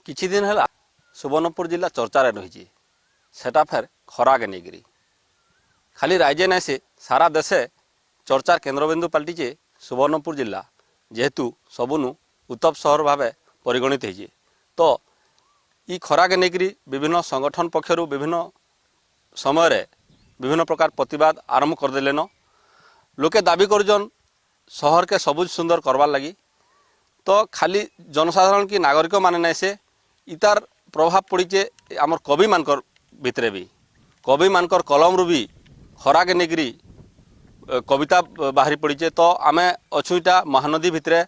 किछि दिन है सुवर्णपुर जिला चर्चा रही सेटा फेर खरा के नेगिरी खाली राज्य नहीं से सारा देशे चर्चार केन्द्रबिंदु पलटिचे सुवर्णपुर जिला जेहेतु सबुनु उत्तम सहर भाव परिगणित होइए। तो ई खरा के नेगिरी विभिन्न संगठन पक्षर विभिन्न समय विभिन्न प्रकार प्रतिवाद आरंभ करदेलेन। लोके दाबी करजन शहर के सबुज सुंदर करवार लगी। तो खाली जनसाधारण की नागरिक माने नहीं से इतार प्रभाव पड़ीचे आमर कवि मानकर भितरे भी कवि मानकर कलम रू भी खरा के नेगिरी कविता बाहरी पड़ीचे। तो आमे अच्छु इटा महानदी भितरे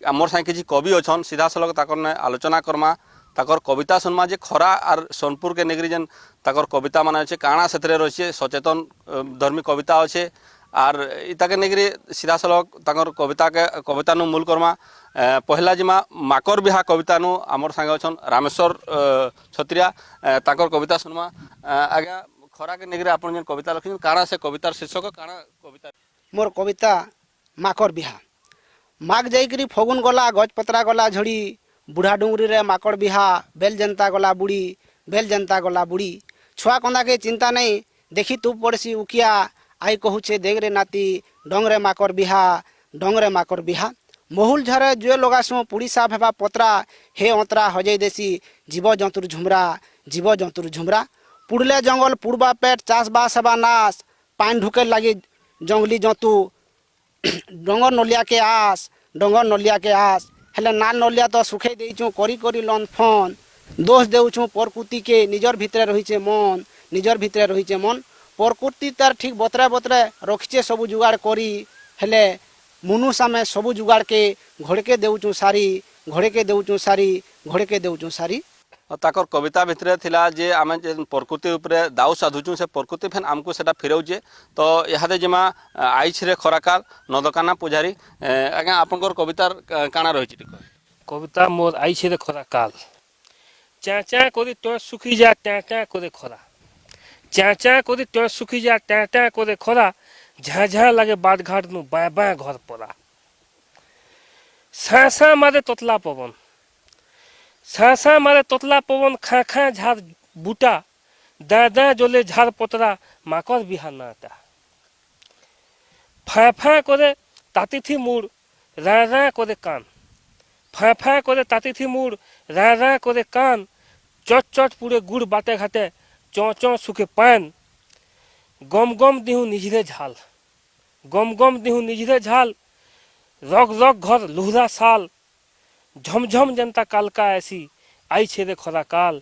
आमर साथ किसी कवि अच्छन सीधा सलग ताकर आलोचना करमा ताकर कविता सुनमा जे खरा आर सोनपुर के नेगिरी जेन ताकर कविता मान अच्छे काଣା से रही सचेतन धर्मी कविता अच्छे आर इताके नेगिरी सीधा सलग ताकर कविता नु मूल करमा। पहला जिमा माकर बिहा कविता नु आमर सांगे अच्छन रामेश्वर छत्रिया ताकर कविता सुनमा। आज्ञा खरा के नेगिरी आपन जेन कविता लिखिन काଣା से कवितार शीर्षक काଣା कविता मोर कविता माकर बिहा माग जाइकरी फगुन गला गजपत्रा गला झड़ी बुढ़ा डुंगरी रे माकड़ बिहा बेल जनता गला बुढ़ी बेल जनता गला बुढ़ी छुआ कंदा के चिंता नहीं देखी तू पड़सी उकिया आई कहूचे देख रे नाती डोंगरे माकर बिहा महुल झरे जुए लगासु पुड़ी साफ हेबा पतरा हे अंतरा हजई देसी जीव जंतुर झुमरा पुड़ले जंगल पुड़बा पेट चाष बास हेबा नाश पानी ढुके लगी जंगली जंतु डंगर नलिया के आस हेले नाल नलिया तो सुखे देइछु करी करी लंफन दोष देउछु प्रकृति के निजर भितरे रहिचे मन प्रकृति तार ठीक बतरे रखिचे सबु जुगाड़ करी हेले मनुष्य में सबु जुगाड़ के घोड़के देउछु सारी ताकर कविता भितर थिला जे आमे जे प्रकृति उपरे दाउ साधुचु से प्रकृति फेन आमको सेटा फिरौजे। तो इहादे जिमा आइछ रे खराकाल नदकाना पुजारी आज्ञा आपनकर कवितार काଣା रहिछि टिक कविता मोर आइछ रे खराकाल चाचा करि तो सुखी जा टाटा करे खरा चाचा करि तो सुखी जा टाटा करे खरा झाझा लागे बाट घाट नु बाय घर पड़ा सासा मारे तोतला पवन खा झाड़ बूटा दादा जोले झाड़ पतरा माकर बिहा नाटा फा करे ताती थी मुड़ रा करे कान फा करे ताती थी मुड़ रा करे कान चट पूरे गुड़ बाटे घाटे चौ सुखे पान गम दिहु निजरे झाल रग घर लुहरा साल झमझम जनता काल का ऐसी आई छेरे खरा काल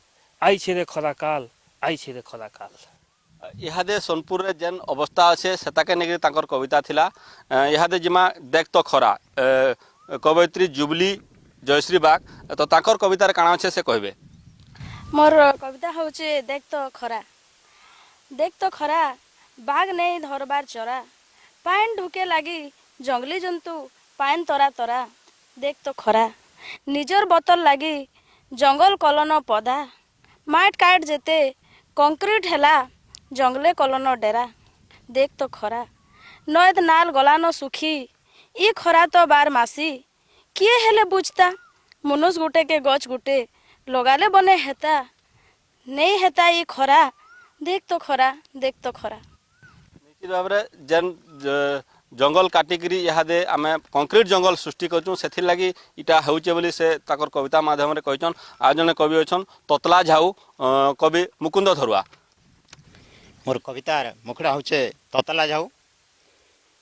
इहादे सोनपुर रे जेन अवस्था अच्छे सेताके नेगिरी तांकर कविता थिला। इहादे जिमा देख तो खरा कवयित्री जुबली जयश्री बाग तो तांकर कवितार काଣା अच्छे से कहबे। मोर कविता होचे देख तो खरा बाघ नहीं धरबार चरा पाइन ढुके लगी जंगली जंतु पाइन तरा देख तो खरा निजर बोतल लगी जंगल कलन पौधा माट काट जेते कंक्रीट हेला जंगले कलन डेरा देख तो खरा नयद नाल गलानो सुखी ई खरा तो बार मासी किए हेले बुझता मनुष्य गुटे के गच गुटे लगाले बने हेता नहीं हेता ई खरा देख तो खरा निश्चित भाव जेन जंगल काटिकी इहादे आमे कंक्रीट जंगल सृष्टि करछुं सेथिर लगी इटा होउचे बोली से ताकर कविता माध्यम रे कहछन। आ जने कवि अछन ततला झाऊ कवि मुकुंद धरुआ। मोर कवितार मुखड़ा होचे ततला झाऊ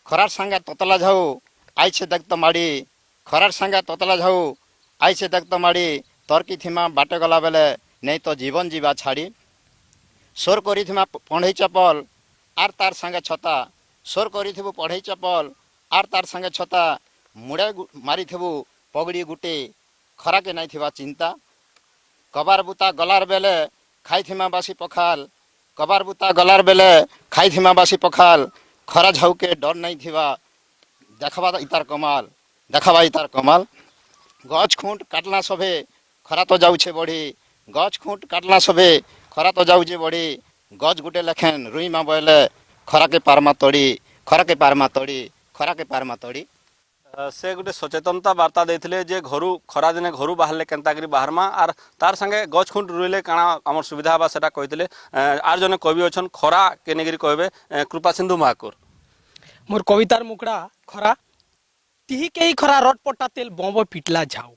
खरार संगा ततला झाऊ आइछे देख तो माड़ी खरार संगा ततला झाऊ आइछे देख तो माड़ी तर्की थिमा बाटे गला बेले नहीं तो जीवन जीवा छाड़ी सोर करी थिमा पढ़ई चपल आर तार संगे छता सोर करी थिबु पढ़ई चपल आर तार संगे छता मुड़े मारी थिबु पगड़ी गुटे खरा के नहीं थिबा चिंता कबार बुता गलार बेले खाई थिमा बासी पखाल कबार बुता गलार बेले खाई थिमा बासी पखाल खरा झाऊ के डर नहीं थिबा देखबा इतार कमाल गछ खूंट काटला सभे खरा तो जाउछे बढ़ी गछ खूंट काटला सभे खरा तो जाउछे बढ़ी गछ गुटे लेखेन रुई मा बोले खरा के पारमा तोड़ी से गोटे सचेतनता वार्ता देथिले जे घरु खरा दिने घरु बाहरले केंतागिरी बाहरमा आर तार संगे गछ खुंट रुइले काଣା हमर सुविधा बा सेटा कहितले आर जने कवि अछन खरा केनेगिरी कहबे कृपा सिंधु महाकुर मोर कवितार मुकड़ा खरा तिही के खरा रट पटा तेल बम पिटला झाऊ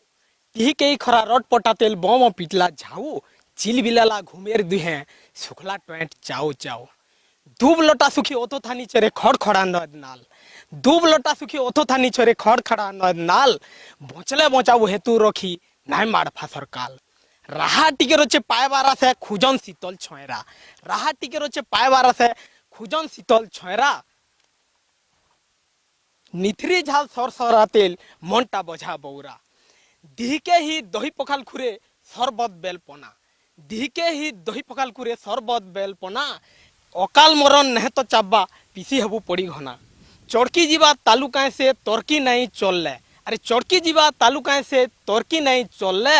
तिही के खरा रट पटा तेल बम पिटला झाऊ चिल बिलाला घुमेर दुहे सुखला टोंट चाओ चाओ दूब लोटा सुखी ओतो थानी चरे खड़ खड़ा नद नाल दूब लोटा सुखी ओतो थानी चरे खड़ खड़ा नद नाल बचले बचाऊ हेतु रखी नाय मार फासर काल राहा टिके रोचे पाए बारा से खुजन शीतल छोयरा राहा टिके रोचे पाए बारा से खुजन शीतल छोयरा निथरी झाल सरसरा तेल मनटा बझा बौरा दिहके ही दही पखाल खुरे सरबत बेलपना दिहके ही दही पखाल खुरे सरबत बेलपना अकाल मरण नेह तो चाब्बा पिसी हबु पड़ी घना चौड़की जीवा तालुकाए से तर्की नहीं चलले अरे चौड़की जीवा तालुकाए से तर्की नहीं चलले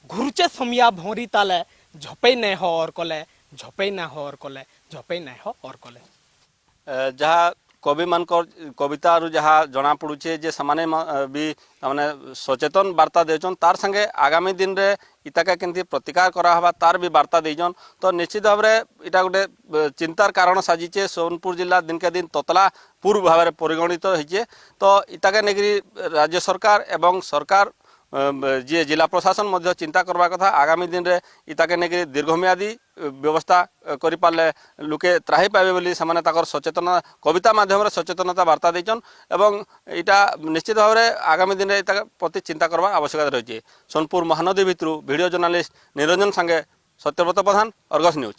घुरुचे समिया भौरी ताले झपई नहीं हो और कले झपई ना हो और कले झपई नहीं हो और कले जहाँ कवि मानकर कविता रु जहाँ जना पड़ुचे जे समाने भी ताने सचेतन वार्ता देचन तार संगे आगामी दिन रे इताके केंती प्रतिकार करा हवा तार भी वार्ता देजन तो निश्चित भाव रे इटा गोटे चिंतार कारण साजिचे सोनपुर जिला दिन के दिन ततला पूर्व भाव में परिगणित होइचे तो इताके नेगिरी राज्य सरकार एवं सरकार जी जिला प्रशासन मध्य चिंता करबा कथा आगामी दिन रे इताके नेगिरी दीर्घम्यादी व्यवस्था करि पारले लोके त्राही पाइबे बोली समाने ताकर सचेतन कविता माध्यम रे सचेतनता वार्ता देचन एवं इटा निश्चित भाव रे आगामी दिन रे इता प्रति चिंता करबा आवश्यकता रहिছে सोनपुर महानदी भितरु वीडियो जर्नलिस्ट निरंजन संगे सत्यव्रत प्रधान अर्गस न्यूज।